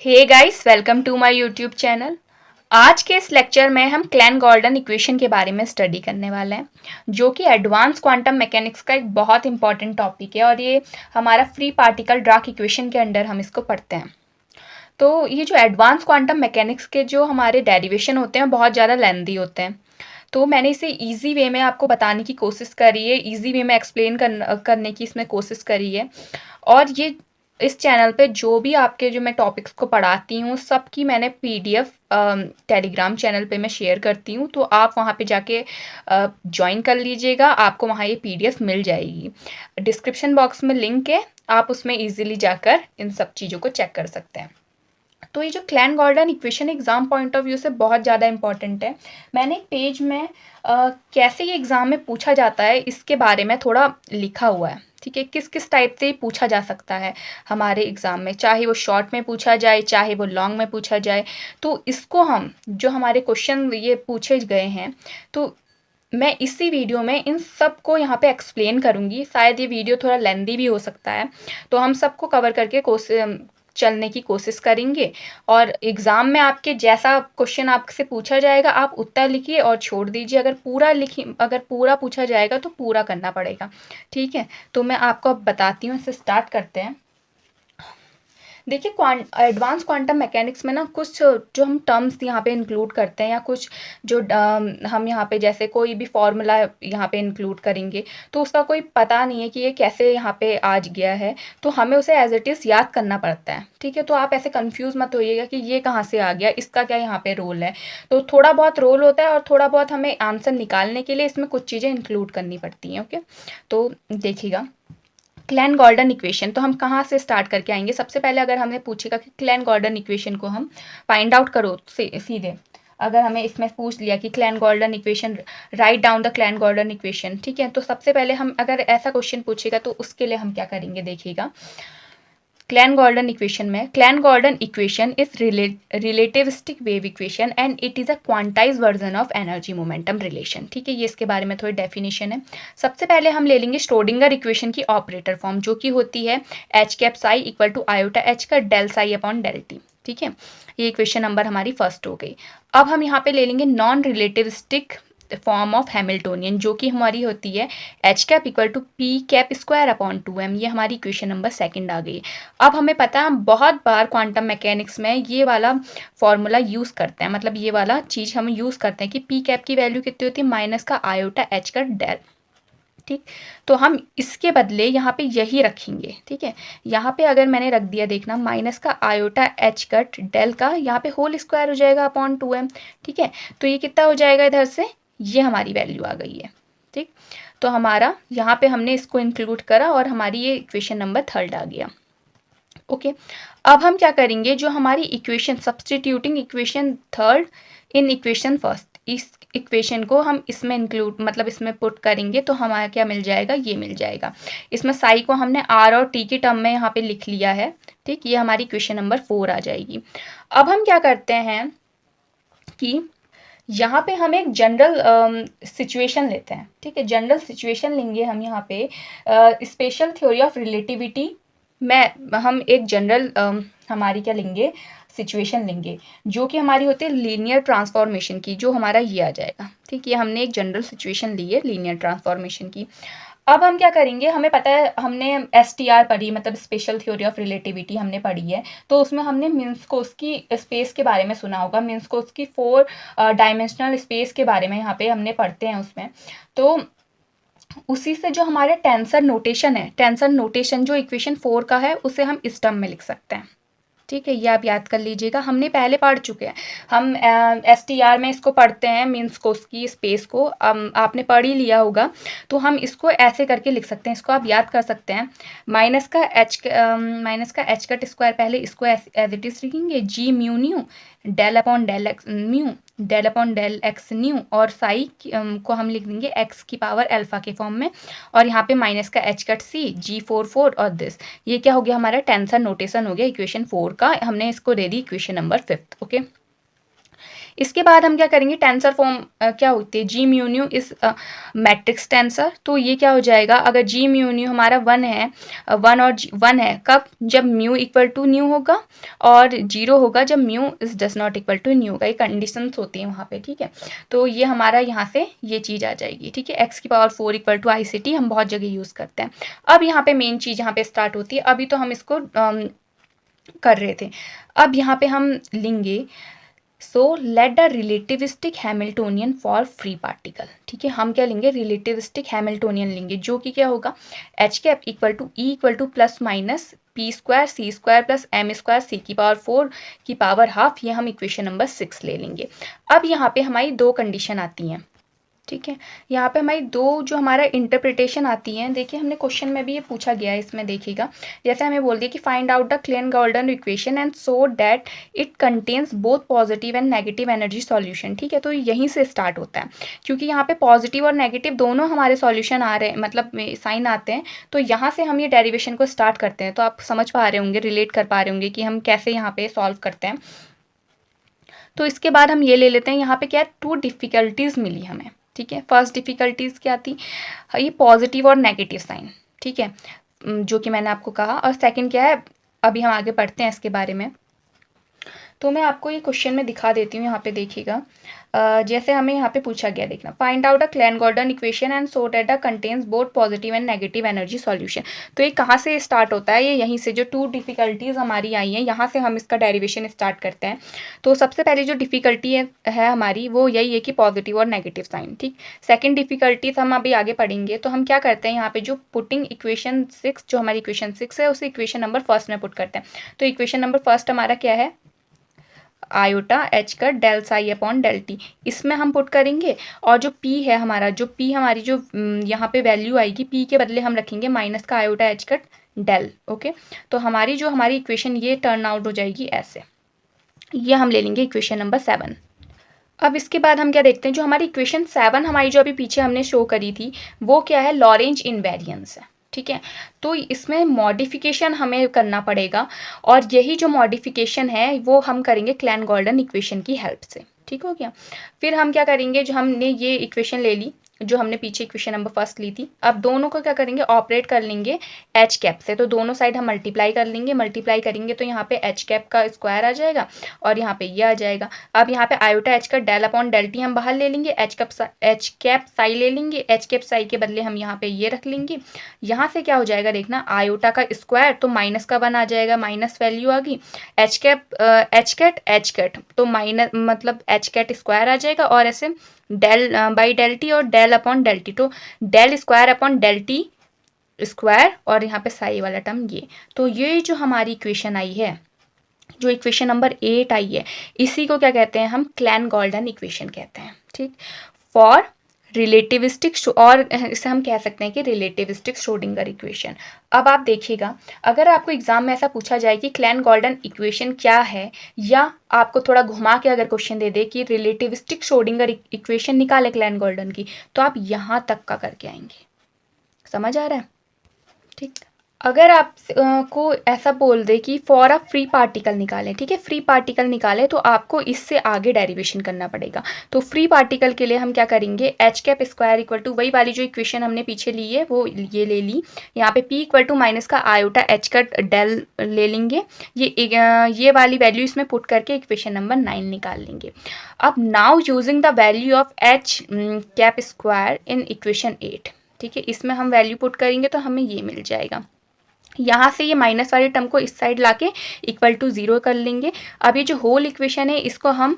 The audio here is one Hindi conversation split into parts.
Hey guys, welcome to my YouTube channel. आज के इस लेक्चर में हम क्लैन गॉर्डन इक्वेशन के बारे में स्टडी करने वाले हैं, जो कि एडवांस क्वांटम मैकेनिक्स का एक बहुत इंपॉर्टेंट टॉपिक है और ये हमारा फ्री पार्टिकल डार्क इक्वेशन के अंडर हम इसको पढ़ते हैं। तो ये जो एडवांस क्वांटम मैकेनिक्स के जो हमारे डेरिवेशन होते हैं बहुत ज़्यादा लेंदी होते हैं। तो मैंने इसे ईजी वे में आपको बताने की कोशिश करी है, ईजी वे में एक्सप्लेन करने की इसमें कोशिश करी है। और ये इस चैनल पे जो भी आपके जो मैं टॉपिक्स को पढ़ाती हूँ सबकी मैंने पीडीएफ टेलीग्राम चैनल पे मैं शेयर करती हूँ, तो आप वहाँ पे जाके ज्वाइन कर लीजिएगा, आपको वहाँ ये पीडीएफ मिल जाएगी। डिस्क्रिप्शन बॉक्स में लिंक है, आप उसमें इजीली जाकर इन सब चीज़ों को चेक कर सकते हैं। तो ये जो Klein Gordon equation exam point of view से बहुत ज़्यादा इंपॉर्टेंट है। मैंने एक पेज में कैसे ये एग्ज़ाम में पूछा जाता है इसके बारे में थोड़ा लिखा हुआ है, ठीक है। किस किस टाइप से पूछा जा सकता है हमारे एग्ज़ाम में, चाहे वो शॉर्ट में पूछा जाए चाहे वो लॉन्ग में पूछा जाए। तो इसको हम जो हमारे क्वेश्चन ये पूछे गए हैं, तो मैं इसी वीडियो में इन सब को यहाँ पे एक्सप्लेन करूँगी। शायद ये वीडियो थोड़ा लेंदी भी हो सकता है, तो हम सबको कवर करके चलने की कोशिश करेंगे। और एग्ज़ाम में आपके जैसा क्वेश्चन आपसे पूछा जाएगा आप उत्तर लिखिए और छोड़ दीजिए। अगर पूरा पूछा जाएगा तो पूरा करना पड़ेगा, ठीक है। तो मैं आपको अब बताती हूँ, इसे स्टार्ट करते हैं। देखिए, एडवांस क्वांटम मैकेनिक्स में ना कुछ जो हम टर्म्स यहाँ पे इंक्लूड करते हैं या कुछ जो हम यहाँ पे जैसे कोई भी फॉर्मूला यहाँ पे इंक्लूड करेंगे तो उसका कोई पता नहीं है कि ये कैसे यहाँ पे आज गया है, तो हमें उसे एज इट इज़ याद करना पड़ता है, ठीक है। तो आप ऐसे कंफ्यूज मत होइएगा कि ये कहाँ से आ गया, इसका क्या यहाँ पे रोल है। तो थोड़ा बहुत रोल होता है और थोड़ा बहुत हमें आंसर निकालने के लिए इसमें कुछ चीज़ें इंक्लूड करनी पड़ती हैं, ओके। तो देखिएगा, क्लैन गॉर्डन इक्वेशन तो हम कहाँ से स्टार्ट करके आएंगे। सबसे पहले अगर हमें पूछेगा कि क्लैन गॉर्डन इक्वेशन को हम फाइंड आउट करो सीधे, अगर हमें इसमें पूछ लिया कि Klein Gordon equation, write down the Klein Gordon equation, ठीक है। तो सबसे पहले हम अगर ऐसा क्वेश्चन पूछेगा तो उसके लिए हम क्या करेंगे, देखिएगा। क्लैन गॉर्डन इक्वेशन में, Klein Gordon equation is relativistic wave equation and it is a quantize version of energy momentum relation, ठीक है। ये इसके बारे में थोड़ी डेफिनेशन है। सबसे पहले हम ले लेंगे श्रोडिंगर इक्वेशन की ऑपरेटर फॉर्म, जो कि होती है H cap psi equal to iota H का del psi upon del T, ठीक है। ये इक्वेशन नंबर हमारी फर्स्ट हो गई। अब हम यहाँ पे ले लेंगे non relativistic form of Hamiltonian, जो कि हमारी होती है H cap equal to P cap square upon 2m। ये हमारी इक्वेशन नंबर सेकंड आ गई। अब हमें पता है हम बहुत बार क्वांटम मैकेनिक्स में ये वाला फॉर्मूला यूज़ करते हैं, मतलब ये वाला चीज़ हम यूज़ करते हैं कि पी कैप की वैल्यू कितनी होती है, माइनस का आयोटा एच का डेल, ठीक। तो हम इसके बदले यहाँ पे यही रखेंगे, ठीक है। यहाँ पे अगर मैंने रख दिया, देखना, माइनस का आयोटा एच कट डेल का यहाँ पे होल स्क्वायर हो जाएगा अपॉन 2m, ठीक है। तो ये कितना हो जाएगा इधर से, ये हमारी वैल्यू आ गई है, ठीक। तो हमारा यहाँ पे हमने इसको इंक्लूड करा और हमारी ये इक्वेशन नंबर थर्ड आ गया, ओके। अब हम क्या करेंगे, जो हमारी equation substituting equation third in equation first, इस इक्वेशन को हम इसमें इंक्लूड मतलब इसमें पुट करेंगे तो हमारा क्या मिल जाएगा, ये मिल जाएगा। इसमें साई को हमने आर और टी के टर्म में यहाँ पे लिख लिया है, ठीक। ये हमारी इक्वेशन नंबर 4 आ जाएगी। अब हम क्या करते हैं कि यहाँ पे हम एक जनरल सिचुएशन लेते हैं, ठीक है। जनरल सिचुएशन लेंगे हम यहाँ पे स्पेशल थ्योरी ऑफ रिलेटिविटी में हम एक जनरल हमारी क्या लेंगे, सिचुएशन लेंगे, जो कि हमारी होती है लीनियर ट्रांसफॉर्मेशन की, जो हमारा ये आ जाएगा, ठीक। ये हमने एक जनरल सिचुएशन ली है लीनियर ट्रांसफॉर्मेशन की। अब हम क्या करेंगे, हमें पता है हमने STR पढ़ी, मतलब स्पेशल थ्योरी ऑफ रिलेटिविटी हमने पढ़ी है, तो उसमें हमने मिन्स्कोस्की स्पेस के बारे में सुना होगा। मिन्स्कोस्की 4 डायमेंशनल स्पेस के बारे में यहाँ पे हमने पढ़ते हैं उसमें। तो उसी से जो हमारे टेंसर नोटेशन है, टेंसर नोटेशन जो इक्वेशन 4 का है, उसे हम इस टर्म में लिख सकते हैं, ठीक है। ये आप याद कर लीजिएगा, हमने पहले पढ़ चुके हैं। हम STR में इसको पढ़ते हैं, मिन्स्कोस्की स्पेस को आपने पढ़ ही लिया होगा। तो हम इसको ऐसे करके लिख सकते हैं, इसको आप याद कर सकते हैं। माइनस का एच कट स्क्वायर, पहले इसको एज इट इज लिखेंगे, G mu nu del upon del X mu del upon del X nu, और साई को हम लिख देंगे एक्स की पावर अल्फा के फॉर्म में, और यहाँ पे माइनस का एच कट सी G44 और दिस। ये क्या हो गया, हमारा टेंसर नोटेशन हो गया इक्वेशन 4 का। हमने इसको दे दी इक्वेशन नंबर 5, ओके। इसके बाद हम क्या करेंगे, टेंसर फॉर्म क्या होती है, जी म्यू न्यू इस मैट्रिक्स टेंसर। तो ये क्या हो जाएगा, अगर जी म्यू न्यू हमारा 1 है, 1 और 1 है कब, जब म्यू इक्वल टू न्यू होगा, और 0 होगा जब mu is does not equal to nu का, ये कंडीशंस होती हैं वहाँ पे, ठीक है। तो ये हमारा यहाँ से ये चीज़ आ जाएगी, ठीक है। x⁴ इक्वल टू ICT हम बहुत जगह यूज़ करते हैं। अब यहाँ पे मेन चीज़ यहाँ पे स्टार्ट होती है, अभी तो हम इसको कर रहे थे, अब यहाँ पे हम लेंगे so let the relativistic Hamiltonian for free particle, ठीक है। हम क्या लेंगे, रिलेटिविस्टिक हैमिल्टोनियन लेंगे, जो कि क्या होगा, H⁻ equal to E equal to plus minus p² c² plus m² c⁴ की पावर हाफ, ये हम इक्वेशन नंबर 6 ले लेंगे। अब यहाँ पे हमारी दो कंडीशन आती हैं, ठीक है। यहाँ पे हमारी दो जो हमारा इंटरप्रिटेशन आती है, देखिए हमने क्वेश्चन में भी ये पूछा गया है, इसमें देखिएगा, जैसे हमें बोल दिया कि find out the Klein Gordon equation and so that it contains both positive and negative energy solution, ठीक है। तो यहीं से स्टार्ट होता है, क्योंकि यहाँ पे पॉजिटिव और नेगेटिव दोनों हमारे सॉल्यूशन आ रहे हैं, मतलब साइन आते हैं, तो यहाँ से हम ये डेरिवेशन को स्टार्ट करते हैं। तो आप समझ पा रहे होंगे, रिलेट कर पा रहे होंगे कि हम कैसे यहाँ पे सॉल्व करते हैं। तो इसके बाद हम ये ले लेते हैं, यहाँ पे क्या है, 2 डिफिकल्टीज मिली हमें, ठीक है। फर्स्ट डिफिकल्टीज क्या थी, ये पॉजिटिव और नेगेटिव साइन, ठीक है, जो कि मैंने आपको कहा। और सेकंड क्या है, अभी हम आगे पढ़ते हैं इसके बारे में। तो मैं आपको ये क्वेश्चन में दिखा देती हूँ, यहाँ पे देखिएगा, जैसे हमें यहाँ पे पूछा गया, देखना, find out the Klein Gordon equation and so that the contains both positive and negative energy solution. तो ये कहाँ से स्टार्ट होता है, ये यहीं से, जो 2 डिफिकल्टीज हमारी आई हैं, यहाँ से हम इसका डेरिवेशन स्टार्ट करते हैं। तो सबसे पहले जो डिफिकल्टी है हमारी, वो यही है कि पॉजिटिव और नेगेटिव साइन, ठीक। सेकेंड डिफिकल्टीज हम अभी आगे पढ़ेंगे। तो हम क्या करते हैं, यहाँ पे जो पुटिंग इक्वेशन 6, जो हमारी इक्वेशन 6 है, उसे इक्वेशन नंबर फर्स्ट में पुट करते हैं। तो इक्वेशन नंबर फर्स्ट हमारा क्या है, आयोटा H का del psi upon del t, इसमें हम पुट करेंगे। और जो P है हमारा, जो P हमारी जो यहाँ पे वैल्यू आएगी, P के बदले हम रखेंगे माइनस का आयोटा H का डेल, ओके। तो हमारी इक्वेशन ये टर्न आउट हो जाएगी ऐसे, ये हम ले लेंगे इक्वेशन नंबर 7। अब इसके बाद हम क्या देखते हैं, जो हमारी इक्वेशन 7 हमारी जो अभी पीछे हमने शो करी थी, वो क्या है, लॉरेंज इनवेरिएंस है, ठीक है। तो इसमें मॉडिफिकेशन हमें करना पड़ेगा, और यही जो मॉडिफिकेशन है वो हम करेंगे क्लेन गॉल्डन इक्वेशन की हेल्प से, ठीक हो गया। फिर हम क्या करेंगे, जो हमने ये इक्वेशन ले ली, जो हमने पीछे इक्वेशन नंबर फर्स्ट ली थी, अब दोनों को क्या करेंगे, ऑपरेट कर लेंगे H⁻ से। तो दोनों साइड हम मल्टीप्लाई कर लेंगे, मल्टीप्लाई करेंगे तो यहाँ पे H⁻ का स्क्वायर आ जाएगा, और यहाँ पे ये आ जाएगा। अब यहाँ पे आयोटा H का डेल अपॉन डेल टी हम बाहर ले लेंगे, H⁻ साई ले लेंगे, H⁻ साई के बदले हम यहाँ पे ये रख लेंगे। यहाँ से क्या हो जाएगा, देखना, आयोटा का स्क्वायर तो माइनस का 1 आ जाएगा, माइनस वैल्यू आ गई। H⁻, तो माइनस मतलब H⁻ स्क्वायर आ जाएगा, और ऐसे डेल बाई डेल टी और डेल अपॉन डेल टी, तो del square upon del t square, और यहाँ पे साई वाला टर्म ये। तो ये जो हमारी इक्वेशन आई है, जो इक्वेशन नंबर 8 आई है, इसी को क्या कहते हैं हम, क्लेन गॉल्डन इक्वेशन कहते हैं, ठीक। फॉर रिलेटिविस्टिक, और इसे हम कह सकते हैं कि रिलेटिविस्टिक श्रोडिंगर इक्वेशन। अब आप देखिएगा, अगर आपको एग्जाम में ऐसा पूछा जाए कि क्लेन गॉल्डन इक्वेशन क्या है, या आपको थोड़ा घुमा के अगर क्वेश्चन दे दे कि रिलेटिविस्टिक श्रोडिंगर इक्वेशन निकाले क्लेन गॉल्डन की, तो आप यहाँ तक का करके आएंगे। समझ आ रहा है, ठीक। अगर आप को ऐसा बोल दे कि फॉर अ फ्री पार्टिकल निकालें, ठीक है, फ्री पार्टिकल निकालें, तो आपको इससे आगे डेरिवेशन करना पड़ेगा। तो फ्री पार्टिकल के लिए हम क्या करेंगे, H⁻² इक्वल टू वही वाली जो इक्वेशन हमने पीछे ली है वो ये ले ली। यहाँ पे P इक्वल टू माइनस का आयोटा H का डेल ले लेंगे, ये वाली वैल्यू इसमें पुट करके इक्वेशन नंबर 9 निकाल लेंगे। अब now using the value of H⁻² in equation 8, ठीक है, इसमें हम वैल्यू पुट करेंगे तो हमें ये मिल जाएगा। यहाँ से ये माइनस वाले टर्म को इस साइड लाके इक्वल टू 0 कर लेंगे। अब ये जो होल इक्वेशन है, इसको हम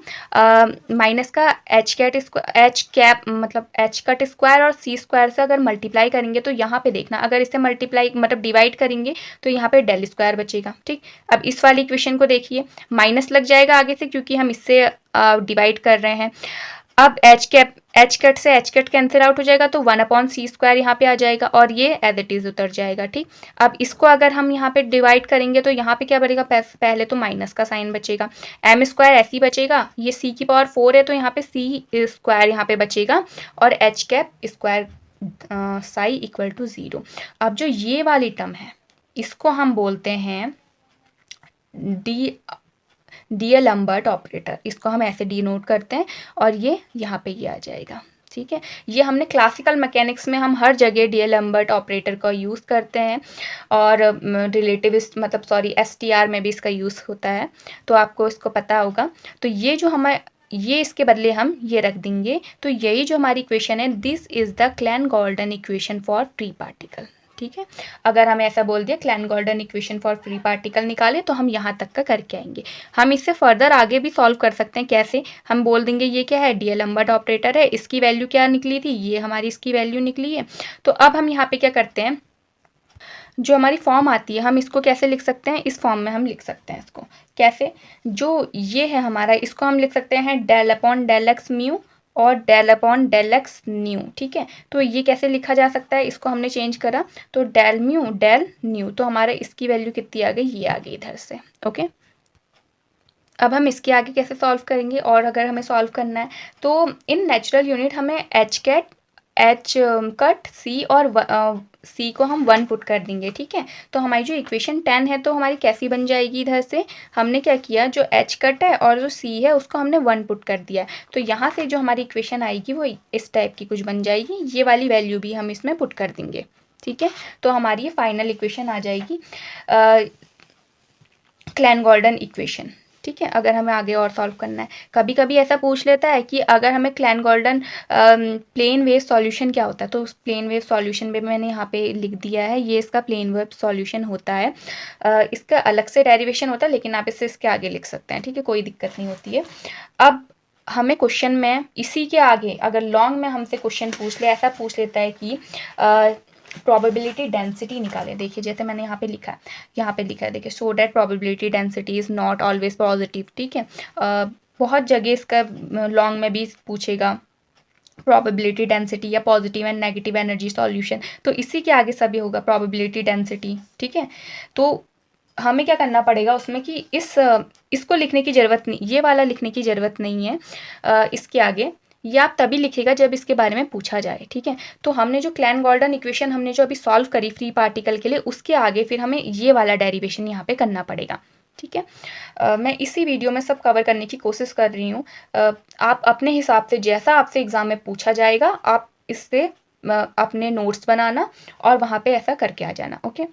माइनस का H⁻ मतलब H⁻ स्क्वायर और C² से अगर मल्टीप्लाई करेंगे, तो यहाँ पे देखना, अगर इसे मल्टीप्लाई मतलब डिवाइड करेंगे तो यहाँ पे डेल स्क्वायर बचेगा, ठीक। अब इस वाली इक्वेशन को देखिए, माइनस लग जाएगा आगे से, क्योंकि हम इससे डिवाइड कर रहे हैं। अब H⁻ से H⁻ कैंसिल आउट हो जाएगा, तो 1/c² यहाँ पे आ जाएगा, और ये एज इट इज उतर जाएगा, ठीक। अब इसको अगर हम यहाँ पे डिवाइड करेंगे, तो यहाँ पे क्या बचेगा, पहले तो माइनस का साइन बचेगा, m² ऐसे ही बचेगा, ये c⁴ है तो यहाँ पे c² यहाँ पे बचेगा, और H⁻² साई इक्वल टू 0। अब जो ये वाली टर्म है, इसको हम बोलते हैं डीएलम्बर्ट ऑपरेटर, इसको हम ऐसे डिनोट करते हैं और ये यहाँ पे ये आ जाएगा। ठीक है, ये हमने क्लासिकल मैकेनिक्स में हम हर जगह डीएलम्बर्ट ऑपरेटर का यूज़ करते हैं और रिलेटिविस्ट मतलब सॉरी एसटीआर में भी इसका यूज़ होता है, तो आपको इसको पता होगा। तो ये जो हमें ये इसके बदले हम ये रख देंगे, तो यही जो हमारी इक्वेशन है, this is the Klein Gordon equation for free particle. ठीक है, अगर हम ऐसा बोल दिया Klein Gordon equation for free particle निकाले तो हम यहाँ तक का करके आएंगे। हम इससे फर्दर आगे भी सॉल्व कर सकते हैं। कैसे? हम बोल देंगे ये क्या है, डीएलम्बर्ट ऑपरेटर है, इसकी वैल्यू क्या निकली थी, ये हमारी इसकी वैल्यू निकली है। तो अब हम यहाँ पे क्या करते हैं, जो हमारी फॉर्म आती है हम इसको कैसे लिख सकते हैं, इस फॉर्म में हम लिख सकते हैं इसको। कैसे? जो ये है हमारा, इसको हम लिख सकते हैं del upon del X mu और del upon del X nu. ठीक है, तो ये कैसे लिखा जा सकता है, इसको हमने चेंज करा तो डेल म्यू डेल न्यू, तो हमारा इसकी वैल्यू कितनी आ गई, ये आ गई इधर से। ओके, अब हम इसके आगे कैसे सॉल्व करेंगे, और अगर हमें सॉल्व करना है तो इन नेचुरल यूनिट हमें एच कट सी और सी को हम 1 पुट कर देंगे। ठीक है, तो हमारी जो इक्वेशन 10 है तो हमारी कैसी बन जाएगी, इधर से हमने क्या किया, जो एच कट है और जो सी है उसको हमने 1 पुट कर दिया, तो यहाँ से जो हमारी इक्वेशन आएगी वो इस टाइप की कुछ बन जाएगी। ये वाली वैल्यू भी हम इसमें पुट कर देंगे। ठीक है, तो हमारी ये फाइनल इक्वेशन आ जाएगी क्लैन गॉल्डन इक्वेशन। ठीक है, अगर हमें आगे और सॉल्व करना है, कभी कभी ऐसा पूछ लेता है कि अगर हमें क्लैन गॉल्डन प्लेन वेव सॉल्यूशन क्या होता है, तो उस प्लेन वेव सॉल्यूशन में मैंने यहाँ पे लिख दिया है, ये इसका प्लेन वेव सॉल्यूशन होता है। इसका अलग से डेरिवेशन होता है, लेकिन आप इसके आगे लिख सकते हैं। ठीक है, कोई दिक्कत नहीं होती है। अब हमें क्वेश्चन में इसी के आगे अगर लॉन्ग में हमसे क्वेश्चन पूछ ले, ऐसा पूछ लेता है कि प्रोबेबिलिटी डेंसिटी निकालें। देखिए जैसे मैंने यहाँ पे लिखा है, यहाँ पे लिखा है, देखिए so that probability density is not always positive. ठीक है, बहुत जगह इसका लॉन्ग में भी पूछेगा प्रोबेबिलिटी डेंसिटी या positive and negative energy solution, तो इसी के आगे सभी होगा प्रोबेबिलिटी डेंसिटी। ठीक है, तो हमें क्या करना पड़ेगा उसमें कि इसको लिखने की ज़रूरत नहीं, ये वाला लिखने की ज़रूरत नहीं है इसके आगे, ये आप तभी लिखेगा जब इसके बारे में पूछा जाए। ठीक है, तो हमने जो क्लैन गॉल्डन इक्वेशन हमने जो अभी सॉल्व करी फ्री पार्टिकल के लिए, उसके आगे फिर हमें ये वाला डेरिवेशन यहाँ पे करना पड़ेगा। ठीक है, मैं इसी वीडियो में सब कवर करने की कोशिश कर रही हूँ। आप अपने हिसाब से जैसा आपसे एग्ज़ाम में पूछा जाएगा आप इससे अपने नोट्स बनाना और वहाँ पे ऐसा करके आ जाना। ओके,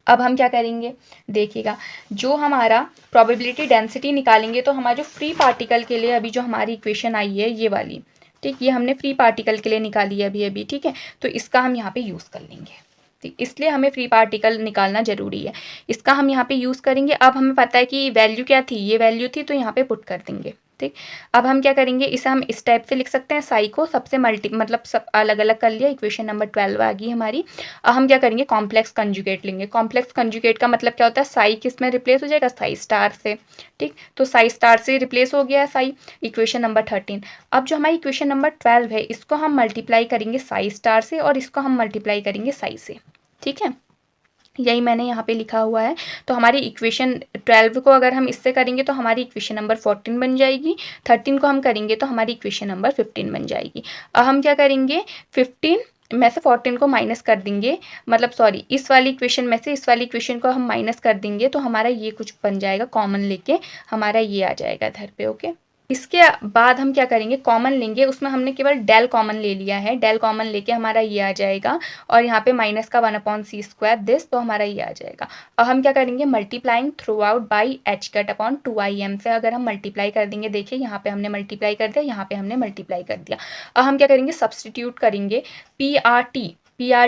अब हम क्या करेंगे, देखिएगा जो हमारा प्रोबेबिलिटी डेंसिटी निकालेंगे, तो हमारा जो फ्री पार्टिकल के लिए अभी जो हमारी इक्वेशन आई है ये वाली, ठीक, ये हमने फ्री पार्टिकल के लिए निकाली है अभी। ठीक है, तो इसका हम यहाँ पे यूज़ कर लेंगे। ठीक, इसलिए हमें फ्री पार्टिकल निकालना ज़रूरी है, इसका हम यहाँ पे यूज़ करेंगे। अब हमें पता है कि वैल्यू क्या थी, ये वैल्यू थी, तो यहाँ पे पुट कर देंगे। ठीक, अब हम क्या करेंगे, इसे हम इस टाइप से लिख सकते हैं, साई को सबसे मतलब सब अलग अलग कर लिया, इक्वेशन नंबर 12 आ गई हमारी। अब हम क्या करेंगे, कॉम्प्लेक्स कंजुगेट लेंगे। कॉम्प्लेक्स कंजुगेट का मतलब क्या होता है, साई किस में रिप्लेस हो जाएगा, साई स्टार से। ठीक, तो साई स्टार से रिप्लेस हो गया है साई, इक्वेशन नंबर 13। अब जो हमारी इक्वेशन नंबर 12 है, इसको हम मल्टीप्लाई करेंगे साई स्टार से और इसको हम मल्टीप्लाई करेंगे साई से। ठीक है, यही मैंने यहाँ पे लिखा हुआ है। तो हमारी इक्वेशन 12 को अगर हम इससे करेंगे तो हमारी इक्वेशन नंबर 14 बन जाएगी, 13 को हम करेंगे तो हमारी इक्वेशन नंबर 15 बन जाएगी। अब हम क्या करेंगे, 15 में से 14 को माइनस कर देंगे, मतलब सॉरी इस वाली इक्वेशन में से इस वाली इक्वेशन को हम माइनस कर देंगे, तो हमारा ये कुछ बन जाएगा, कॉमन लेके हमारा ये आ जाएगा इधर पे। ओके, इसके बाद हम क्या करेंगे, कॉमन लेंगे, उसमें हमने केवल डेल कॉमन ले लिया है, डेल कॉमन लेके हमारा ये आ जाएगा, और यहाँ पे माइनस का 1/c² दिस, तो हमारा ये आ जाएगा। अब हम क्या करेंगे, multiplying through out by H cut upon 2im से अगर हम मल्टीप्लाई कर देंगे, देखिए यहाँ पे हमने मल्टीप्लाई कर दिया, यहाँ पे हमने मल्टीप्लाई कर दिया। अब हम क्या करेंगे, सब्सटीट्यूट करेंगे, पी आर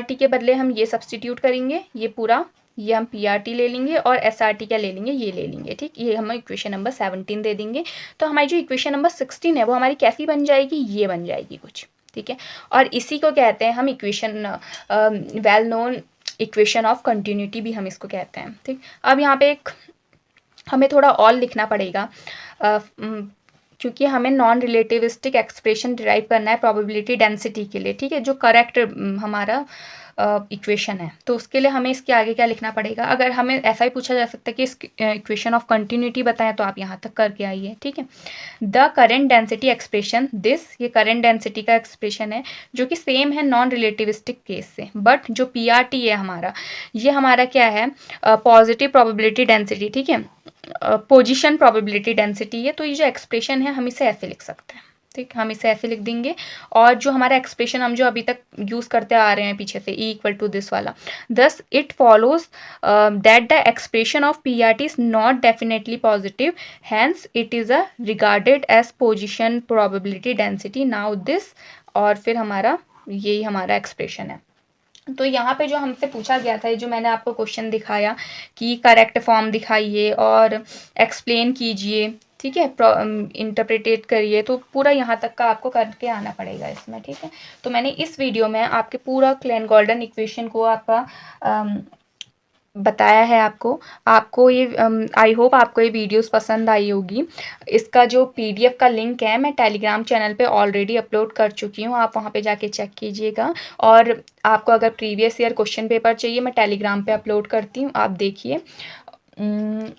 टी के बदले हम ये सब्सटीट्यूट करेंगे, ये पूरा ये हम पी ले लेंगे और एस क्या ले लेंगे, ये ले लेंगे। ठीक, ये हम इक्वेशन नंबर 17 दे देंगे। तो हमारी जो इक्वेशन नंबर 16 है वो हमारी कैसी बन जाएगी, ये बन जाएगी कुछ। ठीक है, और इसी को कहते हैं हम equation well known equation of continuity भी हम इसको कहते हैं। ठीक, अब यहाँ पे एक हमें थोड़ा और लिखना पड़ेगा, क्योंकि हमें नॉन रिलेटिविस्टिक एक्सप्रेशन डिराइव करना है प्रोबेबिलिटी डेंसिटी के लिए। ठीक है, जो करेक्ट हमारा इक्वेशन है, तो उसके लिए हमें इसके आगे क्या लिखना पड़ेगा। अगर हमें ऐसा ही पूछा जा सकता है कि इस इक्वेशन ऑफ कंटिन्यूटी बताएं, तो आप यहाँ तक करके आइए, ठीक है। The current density expression this, ये करेंट डेंसिटी का एक्सप्रेशन है जो कि सेम है नॉन रिलेटिविस्टिक केस से, बट जो पीआरटी है हमारा, ये हमारा क्या है, पॉजिटिव प्रोबेबिलिटी डेंसिटी, ठीक है, पोजीशन प्रोबेबिलिटी डेंसिटी है। तो ये जो एक्सप्रेशन है हम इसे ऐसे लिख सकते हैं, ठीक, हम इसे ऐसे लिख देंगे। और जो हमारा एक्सप्रेशन हम जो अभी तक यूज़ करते आ रहे हैं पीछे से, ई इक्वल टू दिस वाला, thus it follows that the expression of P R T is not definitely positive, hence it is a regarded as position probability density. Now this, और फिर हमारा यही हमारा एक्सप्रेशन है। तो यहाँ पे जो हमसे पूछा गया था, जो मैंने आपको क्वेश्चन दिखाया कि करेक्ट फॉर्म दिखाइए और एक्सप्लेन कीजिए, ठीक है, इंटरप्रिटेट करिए, तो पूरा यहाँ तक का आपको करके आना पड़ेगा इसमें, ठीक है। तो मैंने इस वीडियो में आपके पूरा क्लेन गॉल्डन इक्वेशन को आपका बताया है आपको ये आई होप आपको ये वीडियोस पसंद आई होगी। इसका जो पीडीएफ का लिंक है मैं टेलीग्राम चैनल पे ऑलरेडी अपलोड कर चुकी हूँ, आप वहाँ पे जाके चेक कीजिएगा। और आपको अगर प्रीवियस ईयर क्वेश्चन पेपर चाहिए, मैं टेलीग्राम पे अपलोड करती हूँ, आप देखिए।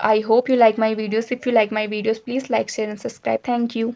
I hope you like my videos. If you like my videos, please like, share and subscribe. Thank you.